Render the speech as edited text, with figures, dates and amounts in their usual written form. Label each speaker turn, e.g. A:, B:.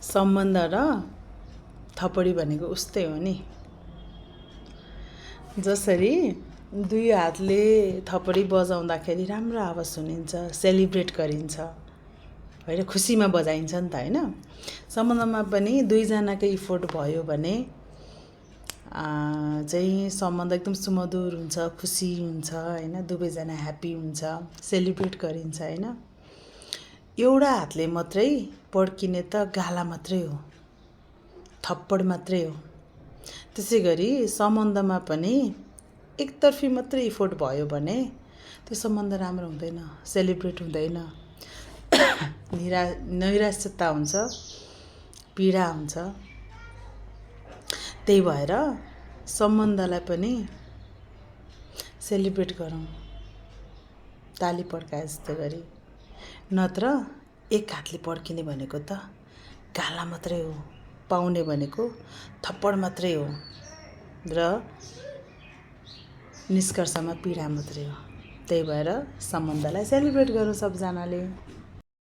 A: सम्बन्ध र थपडी भनेको उस्तै हो नि। जसरी दुई हातले थपडी बजाउँदाखेरि राम्रो आवाज सुनिन्छ, सेलिब्रेट गरिन्छ होइन, खुसीमा बजाइन्छ नि त होइन। सम्बन्धमा पनि दुईजनाकै इफोर्ट भयो भने चाहिँ सम्बन्ध एकदम सुमधुर हुन्छ, खुसी हुन्छ होइन, दुवैजना ह्याप्पी हुन्छ, सेलिब्रेट गरिन्छ होइन। एउटा हातले मात्रै पड्किने त गाला मात्रै हो, थप्पड मात्रै हो। त्यसै गरी सम्बन्धमा पनि एकतर्फी मात्रै इफोर्ट भयो भने त्यो सम्बन्ध राम्रो हुँदैन, सेलिब्रेट हुँदैन, नैराश्यता हुन्छ, पीडा हुन्छ। त्यही भएर सम्बन्धलाई पनि सेलिब्रेट गरौँ ताली पड्काए जस्तो गरी। नत्र एक हातले पड्किने भनेको त गाला मात्रै हो, पाउने भनेको थप्पड मात्रै हो र निष्कर्षमा पीडा मात्रै हो। त्यही भएर सम्बन्धलाई सेलिब्रेट गरौँ सबजनाले।